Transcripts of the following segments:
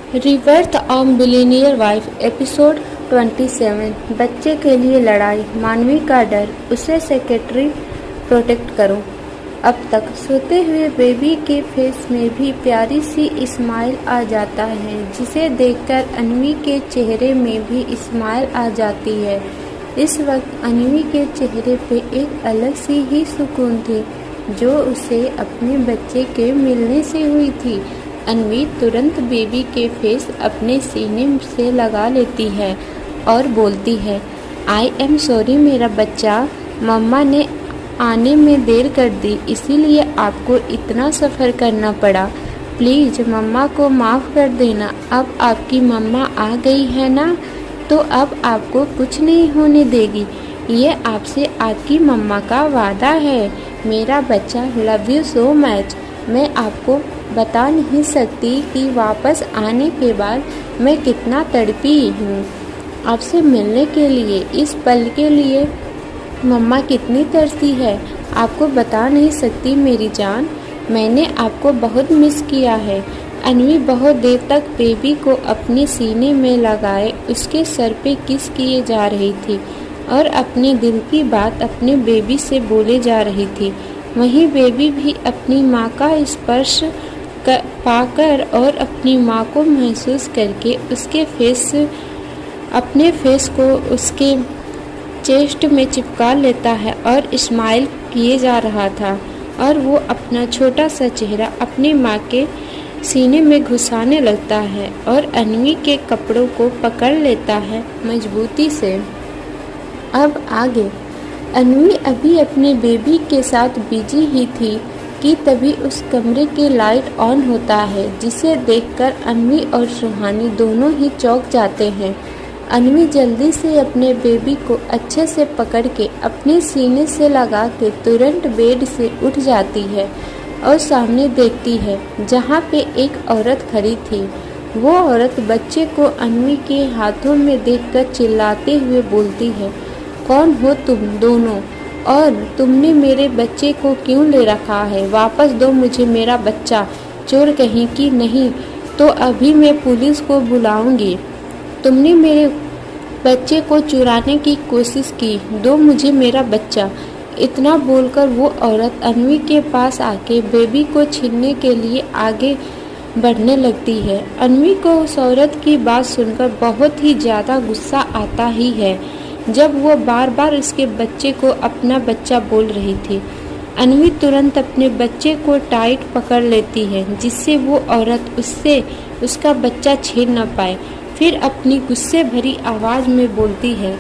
रिवर्थ of billionaire wife episode 27। बच्चे के लिए लड़ाई, मानवी का डर, उसे सेक्रेटरी प्रोटेक्ट करो। अब तक सोते हुए बेबी के फेस में भी प्यारी सी स्माइल आ जाता है, जिसे देखकर अन्वी के चेहरे में भी स्माइल आ जाती है। इस वक्त अन्वी के चेहरे पे एक अलग सी ही सुकून थी, जो उसे अपने बच्चे के मिलने से हुई थी। अन्वी तुरंत बेबी के फेस अपने सीने से लगा लेती है और बोलती है, आई एम सॉरी मेरा बच्चा, मम्मा ने आने में देर कर दी, इसीलिए आपको इतना सफ़र करना पड़ा। प्लीज़ मम्मा को माफ़ कर देना। अब आपकी मम्मा आ गई है ना, तो अब आपको कुछ नहीं होने देगी। ये आपसे आपकी मम्मा का वादा है। मेरा बच्चा, लव यू सो मच। मैं आपको बता नहीं सकती कि वापस आने के बाद मैं कितना तड़पी हूँ आपसे मिलने के लिए। इस पल के लिए मम्मा कितनी तरसी है, आपको बता नहीं सकती मेरी जान। मैंने आपको बहुत मिस किया है। अन्वी बहुत देर तक बेबी को अपने सीने में लगाए उसके सर पे किस किए जा रही थी और अपने दिल की बात अपने बेबी से बोले जा रही थी। वहीं बेबी भी अपनी माँ का स्पर्श पाकर और अपनी माँ को महसूस करके अपने फेस को उसके चेस्ट में चिपका लेता है और स्माइल किए जा रहा था, और वो अपना छोटा सा चेहरा अपनी माँ के सीने में घुसाने लगता है और अन्वी के कपड़ों को पकड़ लेता है मजबूती से। अब आगे अन्वी अभी अपने बेबी के साथ बिजी ही थी कि तभी उस कमरे की लाइट ऑन होता है, जिसे देखकर अन्वी और सुहानी दोनों ही चौंक जाते हैं। अन्वी जल्दी से अपने बेबी को अच्छे से पकड़ के अपने सीने से लगा के तुरंत बेड से उठ जाती है और सामने देखती है जहाँ पे एक औरत खड़ी थी। वो औरत बच्चे को अन्वी के हाथों में देखकर चिल्लाते हुए बोलती है, कौन हो तुम दोनों और तुमने मेरे बच्चे को क्यों ले रखा है? वापस दो मुझे मेरा बच्चा। चोर कहीं की, नहीं तो अभी मैं पुलिस को बुलाऊंगी। तुमने मेरे बच्चे को चुराने की कोशिश की, दो मुझे मेरा बच्चा। इतना बोलकर वो औरत अन्वी के पास आके बेबी को छीनने के लिए आगे बढ़ने लगती है। अन्वी को उस औरत की बात सुनकर बहुत ही ज़्यादा गुस्सा आता ही है, जब वो बार बार उसके बच्चे को अपना बच्चा बोल रही थी। अन्वी तुरंत अपने बच्चे को टाइट पकड़ लेती है, जिससे वो औरत उससे उसका बच्चा छीन न पाए। फिर अपनी गुस्से भरी आवाज़ में बोलती है,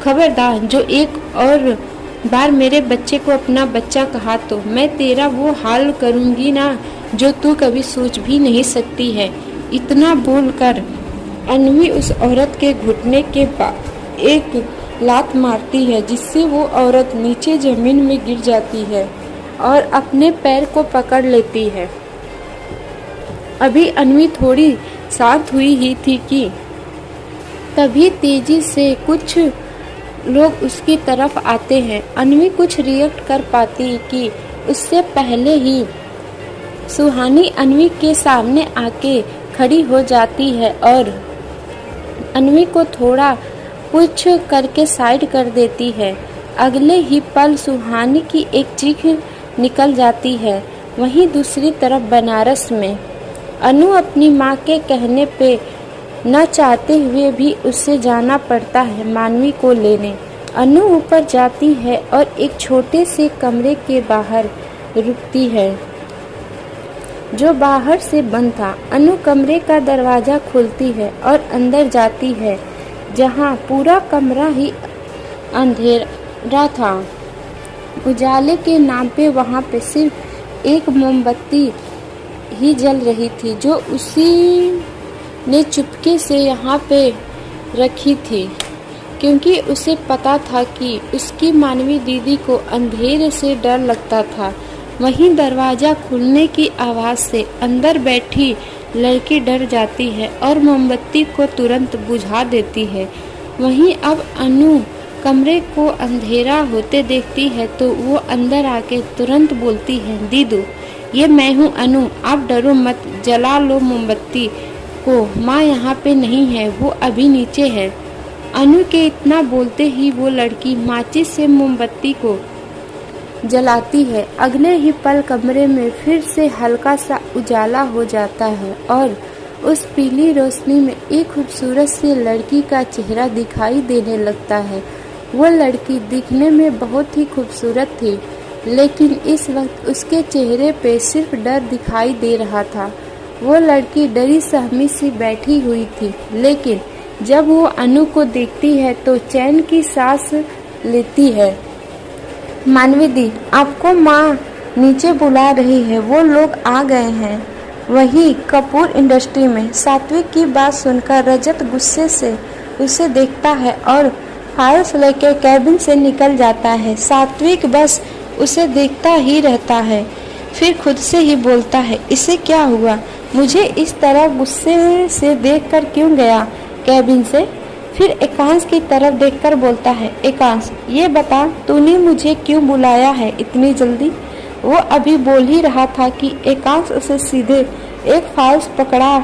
खबरदार जो एक और बार मेरे बच्चे को अपना बच्चा कहा तो मैं तेरा वो हाल करूँगी ना जो तू कभी सोच भी नहीं सकती है। इतना बोलकर अन्वी उस औरत के घुटने के बाद एक लात मारती है, जिससे वो औरत नीचे जमीन में गिर जाती है और अपने पैर को पकड़ लेती है। अभी अन्वी थोड़ी शांत हुई ही थी कि तभी तेजी से कुछ लोग उसकी तरफ आते हैं। अन्वी कुछ रिएक्ट कर पाती कि उससे पहले ही सुहानी अन्वी के सामने आके खड़ी हो जाती है और अन्वी को थोड़ा कुछ करके साइड कर देती है। अगले ही पल सुहानी की एक चीख निकल जाती है। वहीं दूसरी तरफ बनारस में अनु अपनी माँ के कहने पे न चाहते हुए भी उससे जाना पड़ता है मानवी को लेने। अनु ऊपर जाती है और एक छोटे से कमरे के बाहर रुकती है, जो बाहर से बंद था। अनु कमरे का दरवाज़ा खोलती है और अंदर जाती है, जहाँ पूरा कमरा ही अंधेरा था। उजाले के नाम पे वहाँ पे सिर्फ एक मोमबत्ती ही जल रही थी, जो उसी ने चुपके से यहाँ पे रखी थी, क्योंकि उसे पता था कि उसकी मानवी दीदी को अंधेरे से डर लगता था। वहीं दरवाज़ा खुलने की आवाज़ से अंदर बैठी लड़की डर जाती है और मोमबत्ती को तुरंत बुझा देती है। वहीं अब अनु कमरे को अंधेरा होते देखती है तो वो अंदर आके तुरंत बोलती है, दीदू ये मैं हूँ अनु, आप डरो मत, जला लो मोमबत्ती। को, माँ यहाँ पे नहीं है, वो अभी नीचे है। अनु के इतना बोलते ही वो लड़की माचिस से मोमबत्ती को जलाती है। अगले ही पल कमरे में फिर से हल्का सा उजाला हो जाता है और उस पीली रोशनी में एक खूबसूरत सी लड़की का चेहरा दिखाई देने लगता है। वो लड़की दिखने में बहुत ही खूबसूरत थी, लेकिन इस वक्त उसके चेहरे पे सिर्फ डर दिखाई दे रहा था। वो लड़की डरी सहमी सी बैठी हुई थी, लेकिन जब वो अनु को देखती है तो चैन की सांस लेती है। मानवी दी, आपको माँ नीचे बुला रही है, वो लोग आ गए हैं। वही कपूर इंडस्ट्री में सात्विक की बात सुनकर रजत गुस्से से उसे देखता है और फाइल्स लेकर कैबिन से निकल जाता है। सात्विक बस उसे देखता ही रहता है, फिर खुद से ही बोलता है, इसे क्या हुआ, मुझे इस तरह गुस्से से देखकर क्यों गया कैबिन से। फिर एकांश की तरफ देखकर बोलता है, एकांश ये बता तूने मुझे क्यों बुलाया है इतनी जल्दी। वो अभी बोल ही रहा था कि एकांश उसे सीधे एक फाइल पकड़ा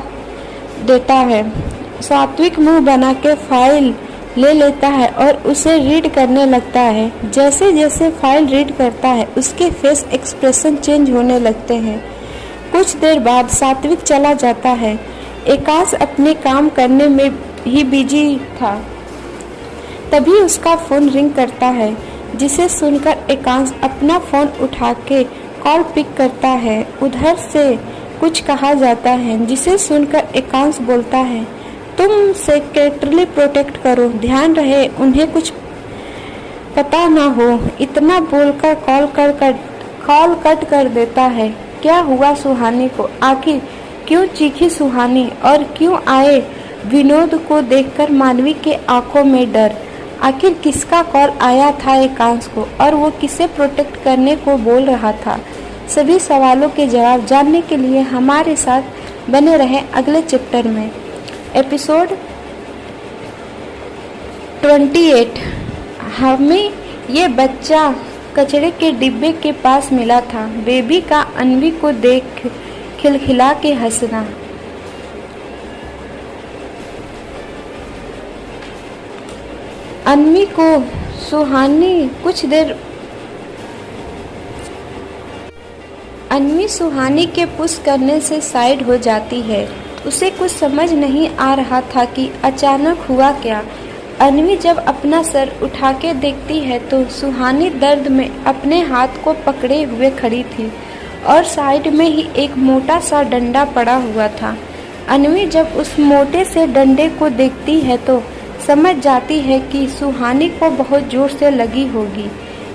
देता है। सात्विक मुंह बना के फाइल ले लेता है और उसे रीड करने लगता है। जैसे जैसे फाइल रीड करता है उसके फेस एक्सप्रेशन चेंज होने लगते हैं। कुछ देर बाद सात्विक चला जाता है। एकांश अपने काम करने में ही बिजी था। तभी उसका फोन रिंग करता है, जिसे सुनकर एकांश अपना फोन उठा के कॉल पिक करता है। उधर से कुछ कहा जाता है, जिसे सुनकर एकांश बोलता है, तुम सेक्रेटरी प्रोटेक्ट करो, ध्यान रहे उन्हें कुछ पता ना हो। इतना बोलकर कॉल कट कर देता है। क्या हुआ सुहानी को, आखिर क्यों चीखी सुहानी और क्यों आए विनोद को देखकर मानवी के आंखों में डर। आखिर किसका कॉल आया था एकांश को और वो किसे प्रोटेक्ट करने को बोल रहा था। सभी सवालों के जवाब जानने के लिए हमारे साथ बने रहें अगले चैप्टर में। एपिसोड 28। हमें ये बच्चा कचरे के डिब्बे के पास मिला था। बेबी का अन्वी को देख खिलखिला के हंसना। अन्वी को सुहानी के पुश करने से साइड हो जाती है। उसे कुछ समझ नहीं आ रहा था कि अचानक हुआ क्या। अन्वी जब अपना सर उठा के देखती है तो सुहानी दर्द में अपने हाथ को पकड़े हुए खड़ी थी और साइड में ही एक मोटा सा डंडा पड़ा हुआ था। अन्वी जब उस मोटे से डंडे को देखती है तो समझ जाती है कि सुहानी को बहुत जोर से लगी होगी।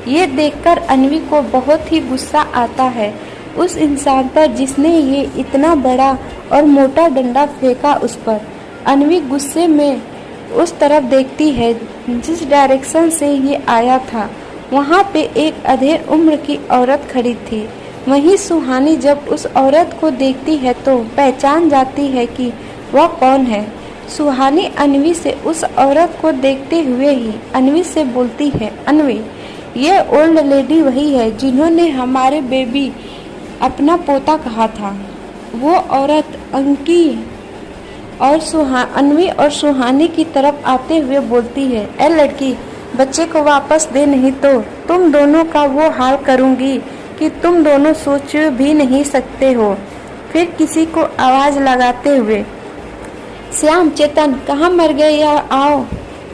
ये देखकर अन्वी को बहुत ही गुस्सा आता है उस इंसान पर जिसने ये इतना बड़ा और मोटा डंडा फेंका उस पर। अन्वी गुस्से में उस तरफ देखती है जिस डायरेक्शन से ये आया था। वहाँ पे एक अधेड़ उम्र की औरत खड़ी थी। वहीं सुहानी जब उस औरत को देखती है तो पहचान जाती है कि वह कौन है। सुहानी अन्वी से उस औरत को देखते हुए ही अन्वी से बोलती है, अन्वी ये ओल्ड लेडी वही है जिन्होंने हमारे बेबी अपना पोता कहा था। वो औरत अंकी और अन्वी और सुहानी की तरफ आते हुए बोलती है, ए लड़की बच्चे को वापस दे, नहीं तो तुम दोनों का वो हाल करूंगी कि तुम दोनों सोच भी नहीं सकते हो। फिर किसी को आवाज लगाते हुए, श्याम चेतन कहाँ मर गए या आओ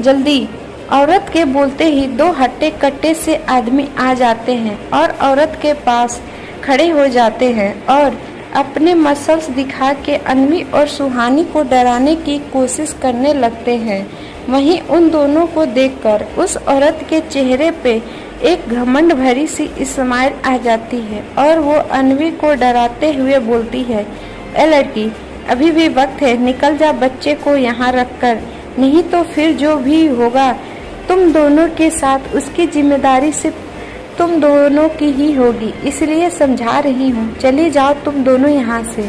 जल्दी। औरत के बोलते ही दो हट्टे कट्टे से आदमी आ जाते हैं और औरत के पास खड़े हो जाते हैं और अपने मसल्स दिखा के अन्वी और सुहानी को डराने की कोशिश करने लगते हैं। वहीं उन दोनों को देखकर उस औरत के चेहरे पे एक घमंड भरी सी स्माइल आ जाती है और वो अन्वी को डराते हुए बोलती है, ए लड़की अभी भी वक्त है, निकल जा बच्चे को यहाँ रखकर, नहीं तो फिर जो भी होगा तुम दोनों के साथ उसकी जिम्मेदारी सिर्फ तुम दोनों की ही होगी, इसलिए समझा रही हूँ, चली जाओ तुम दोनों यहाँ से।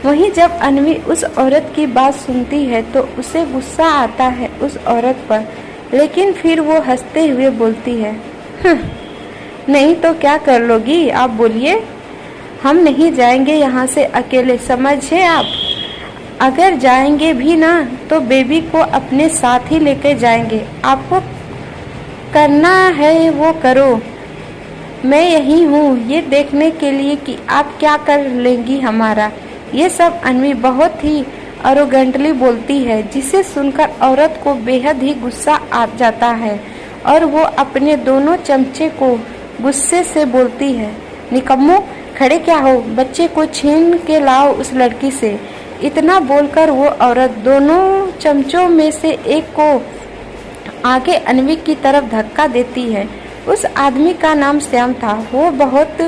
वहीं जब अन्वी उस औरत की बात सुनती है तो उसे गुस्सा आता है उस औरत पर, लेकिन फिर वो हंसते हुए बोलती है, नहीं तो क्या कर लोगी, आप बोलिए, हम नहीं जाएंगे यहाँ से अकेले, समझे आप। अगर जाएंगे भी ना तो बेबी को अपने साथ ही लेकर जाएंगे। आपको करना है वो करो, मैं यही हूँ ये देखने के लिए कि आप क्या कर लेंगी हमारा। ये सब अन्वी बहुत ही अरोगेंटली बोलती है, जिसे सुनकर औरत को बेहद ही गुस्सा आ जाता है और वो अपने दोनों चमचे को गुस्से से बोलती है, निकम्मो खड़े क्या हो, बच्चे को छीन के लाओ उस लड़की से। इतना बोलकर वो औरत दोनों चमचों में से एक को आगे अन्वी की तरफ धक्का देती है। उस आदमी का नाम श्याम था। वो बहुत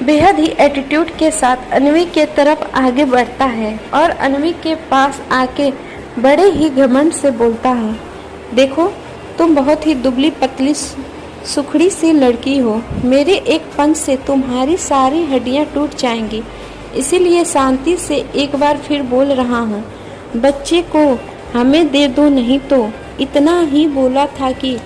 बेहद ही एटीट्यूड के साथ अन्वी के तरफ आगे बढ़ता है और अन्वी के पास आके बड़े ही घमंड से बोलता है, देखो तुम बहुत ही दुबली पतली सुखड़ी सी लड़की हो, मेरे एक पंच से तुम्हारी सारी हड्डियां टूट जाएंगी, इसीलिए शांति से एक बार फिर बोल रहा हूँ, बच्चे को हमें दे दो, नहीं तो। इतना ही बोला था कि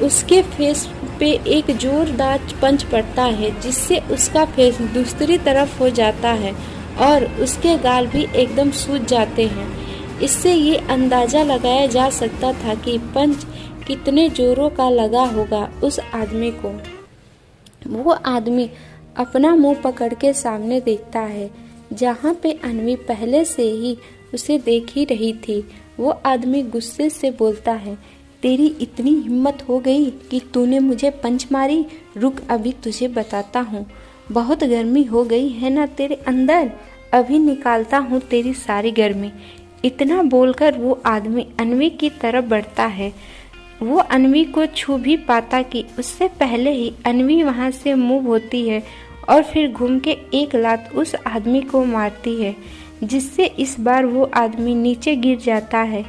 उसके फेस पे एक जोरदार पंच पड़ता है, जिससे उसका फेस दूसरी तरफ हो जाता है और उसके गाल भी एकदम सूज जाते हैं। इससे ये अंदाजा लगाया जा सकता था कि पंच कितने जोरों का लगा होगा उस आदमी को। वो आदमी अपना मुंह पकड़ के सामने देखता है, जहाँ पे अन्वी पहले से ही उसे देख ही रही थी। वो आदमी गुस्से से बोलता है, तेरी इतनी हिम्मत हो गई कि तूने मुझे पंच मारी, रुक अभी तुझे बताता हूँ। बहुत गर्मी हो गई है ना तेरे अंदर, अभी निकालता हूँ तेरी सारी गर्मी। इतना बोलकर वो आदमी अन्वी की तरफ बढ़ता है। वो अन्वी को छू भी पाता कि उससे पहले ही अन्वी वहाँ से मूव होती है और फिर घूम के एक लात उस आदमी को मारती है, जिससे इस बार वो आदमी नीचे गिर जाता है।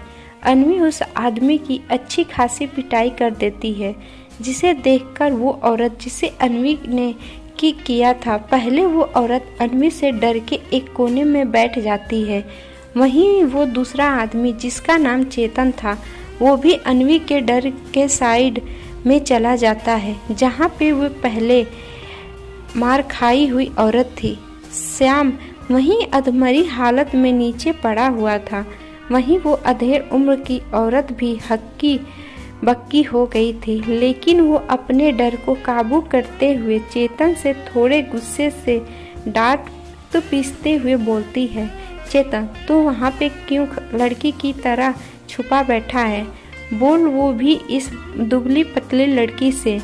अन्वी उस आदमी की अच्छी खासी पिटाई कर देती है, जिसे देखकर वो औरत जिसे अन्वी ने किया था, पहले वो औरत अन्वी से डर के एक कोने में बैठ जाती है। वहीं वो दूसरा आदमी जिसका नाम चेतन था, वो भी अन्वी के डर के साइड में चला जाता है, जहाँ पे वो पहले मार खाई हुई औरत थी। श्याम वहीं अधमरी हालत में नीचे पड़ा हुआ था। वहीं वो अधेड़ उम्र की औरत भी हक्की बक्की हो गई थी, लेकिन वो अपने डर को काबू करते हुए चेतन से थोड़े गुस्से से डांट तो पीसते हुए बोलती है, चेतन तू वहाँ पे क्यों लड़की की तरह छुपा बैठा है, बोल वो भी इस दुबली पतली लड़की से,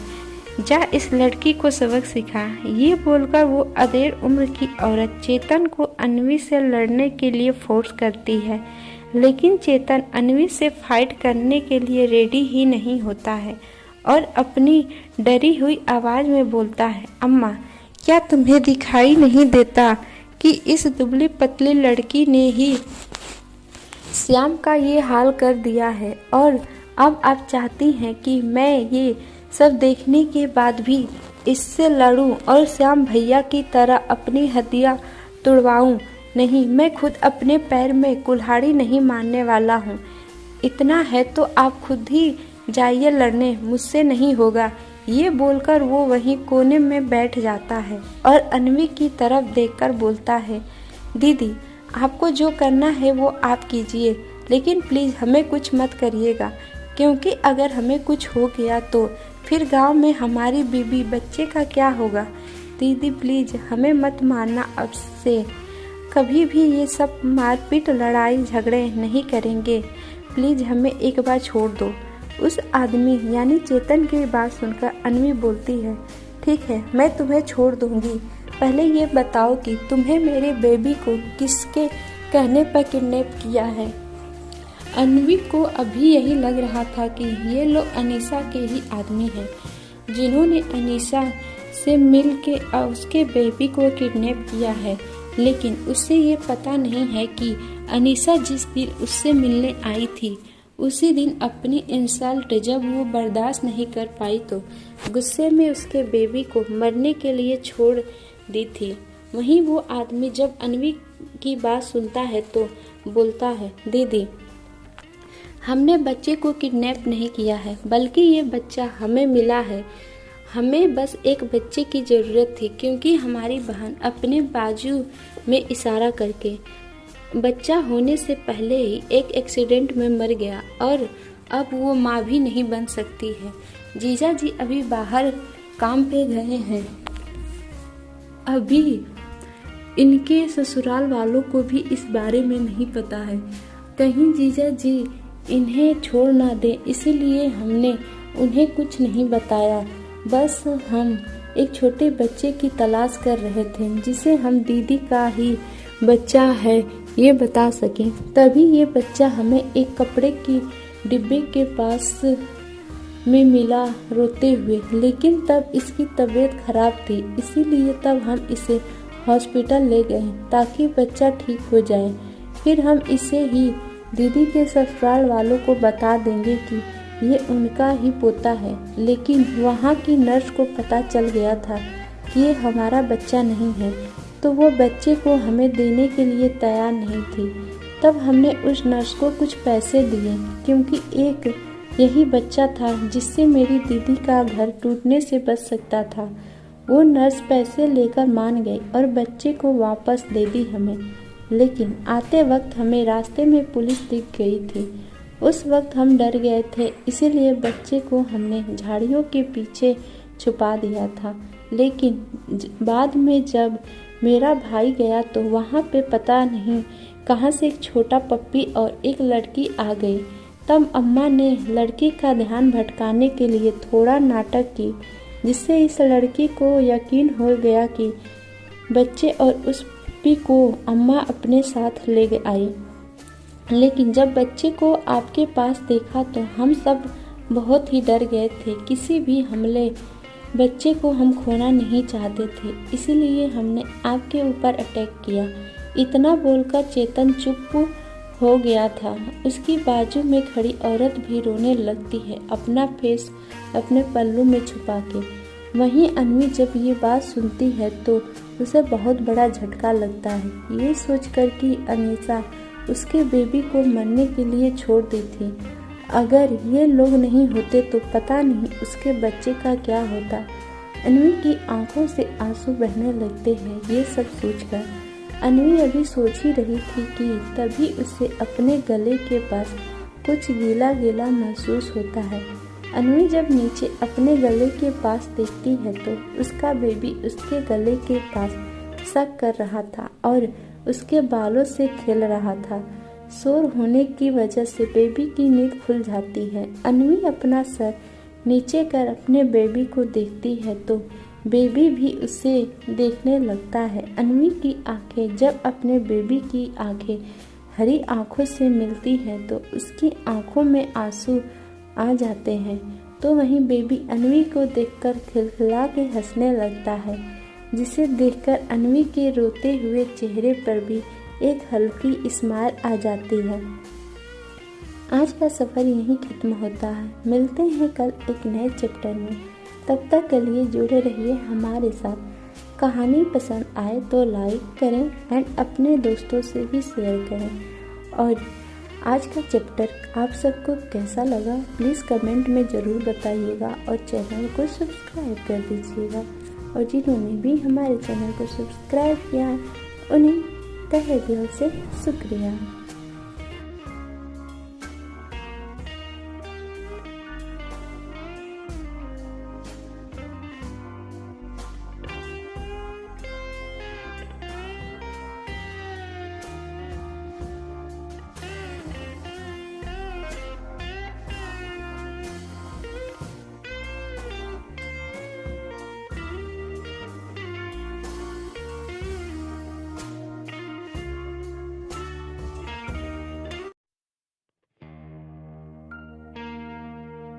जा इस लड़की को सबक सिखा। ये बोलकर वो अधेड़ उम्र की औरत चेतन को अन्वी से लड़ने के लिए फोर्स करती है, लेकिन चेतन अन्वी से फाइट करने के लिए रेडी ही नहीं होता है और अपनी डरी हुई आवाज़ में बोलता है, अम्मा क्या तुम्हें दिखाई नहीं देता कि इस दुबली पतली लड़की ने ही श्याम का ये हाल कर दिया है और अब आप चाहती हैं कि मैं ये सब देखने के बाद भी इससे लड़ूं और श्याम भैया की तरह अपनी हड्डियां तुड़वाऊं। नहीं, मैं खुद अपने पैर में कुल्हाड़ी नहीं मारने वाला हूँ। इतना है तो आप खुद ही जाइए लड़ने, मुझसे नहीं होगा। ये बोलकर वो वहीं कोने में बैठ जाता है और अन्वी की तरफ देखकर बोलता है, दीदी आपको जो करना है वो आप कीजिए, लेकिन प्लीज़ हमें कुछ मत करिएगा, क्योंकि अगर हमें कुछ हो गया तो फिर गांव में हमारी बीबी बच्चे का क्या होगा। दीदी प्लीज़ हमें मत मारना, अब से कभी भी ये सब मारपीट लड़ाई झगड़े नहीं करेंगे, प्लीज़ हमें एक बार छोड़ दो। उस आदमी यानी चेतन की बात सुनकर अन्वी बोलती है, ठीक है मैं तुम्हें छोड़ दूंगी, पहले ये बताओ कि तुम्हें मेरे बेबी को किसके कहने पर किडनैप किया है। अन्वी को अभी यही लग रहा था कि ये लोग अनीसा के ही आदमी हैं, जिन्होंने अनीसा से मिल के उसके बेबी को किडनैप किया है, लेकिन उसे ये पता नहीं है कि अनीसा जिस दिन उससे मिलने आई थी उसी दिन अपनी इंसल्ट जब वो बर्दाश्त नहीं कर पाई तो गुस्से में उसके बेबी को मरने के लिए छोड़ दी थी। वहीं वो आदमी जब अन्वी की बात सुनता है तो बोलता है, दीदी हमने बच्चे को किडनैप नहीं किया है, बल्कि ये बच्चा हमें मिला है। हमें बस एक बच्चे की ज़रूरत थी, क्योंकि हमारी बहन अपने बाजू में इशारा करके बच्चा होने से पहले ही एक एक्सीडेंट में मर गया और अब वो माँ भी नहीं बन सकती है। जीजा जी अभी बाहर काम पे गए हैं। अभी इनके ससुराल वालों को भी इस बारे में नहीं पता है। कहीं जीजा जी इन्हें छोड़ ना दें, इसीलिए हमने उन्हें कुछ नहीं बताया। बस हम एक छोटे बच्चे की तलाश कर रहे थे जिसे हम दीदी का ही बच्चा है ये बता सकें। तभी ये बच्चा हमें एक कपड़े की डिब्बे के पास में मिला रोते हुए, लेकिन तब इसकी तबीयत खराब थी, इसीलिए तब हम इसे हॉस्पिटल ले गए ताकि बच्चा ठीक हो जाए। फिर हम इसे ही दीदी के ससुराल वालों को बता देंगे कि ये उनका ही पोता है। लेकिन वहाँ की नर्स को पता चल गया था कि ये हमारा बच्चा नहीं है, तो वो बच्चे को हमें देने के लिए तैयार नहीं थी। तब हमने उस नर्स को कुछ पैसे दिए, क्योंकि एक यही बच्चा था जिससे मेरी दीदी का घर टूटने से बच सकता था। वो नर्स पैसे लेकर मान गई और बच्चे को वापस दे दी हमें। लेकिन आते वक्त हमें रास्ते में पुलिस दिख गई थी। उस वक्त हम डर गए थे, इसीलिए बच्चे को हमने झाड़ियों के पीछे छुपा दिया था। लेकिन बाद में जब मेरा भाई गया तो वहाँ पे पता नहीं कहाँ से एक छोटा पप्पी और एक लड़की आ गई। तब अम्मा ने लड़की का ध्यान भटकाने के लिए थोड़ा नाटक की, जिससे इस लड़की को यकीन हो गया कि बच्चे और उस पप्पी को अम्मा अपने साथ ले आई। लेकिन जब बच्चे को आपके पास देखा तो हम सब बहुत ही डर गए थे। किसी भी हमले बच्चे को हम खोना नहीं चाहते थे, इसीलिए हमने आपके ऊपर अटैक किया। इतना बोलकर चेतन चुप हो गया था। उसकी बाजू में खड़ी औरत भी रोने लगती है, अपना फेस अपने पल्लू में छुपा के। वहीं अन्वी जब ये बात सुनती है तो उसे बहुत बड़ा झटका लगता है, ये सोचकर कि अनीसा उसके बेबी को मरने के लिए छोड़ दी थी। अगर ये लोग नहीं होते तो पता नहीं उसके बच्चे का क्या होता। अन्वी की आंखों से आंसू बहने लगते हैं ये सब सोचकर। अन्वी अभी सोच ही रही थी कि तभी उसे अपने गले के पास कुछ गीला गीला महसूस होता है। अन्वी जब नीचे अपने गले के पास देखती है तो उसका बेबी उसके गले के पास शक कर रहा था और उसके बालों से खेल रहा था। शोर होने की वजह से बेबी की नींद खुल जाती है। अन्वी अपना सर नीचे कर अपने बेबी को देखती है तो बेबी भी उसे देखने लगता है। अन्वी की आंखें जब अपने बेबी की आंखें हरी आंखों से मिलती हैं तो उसकी आंखों में आंसू आ जाते हैं। तो वहीं बेबी अन्वी को देखकर खिलखिला के हंसने लगता है, जिसे देखकर अन्वी के रोते हुए चेहरे पर भी एक हल्की स्माइल आ जाती है। आज का सफ़र यहीं खत्म होता है। मिलते हैं कल एक नए चैप्टर में। तब तक के लिए जुड़े रहिए हमारे साथ। कहानी पसंद आए तो लाइक करें एंड अपने दोस्तों से भी शेयर करें। और आज का चैप्टर आप सबको कैसा लगा प्लीज़ कमेंट में ज़रूर बताइएगा और चैनल को सब्सक्राइब कर दीजिएगा। और जिन्होंने भी हमारे चैनल को सब्सक्राइब किया उन्हें तहे दिल से शुक्रिया।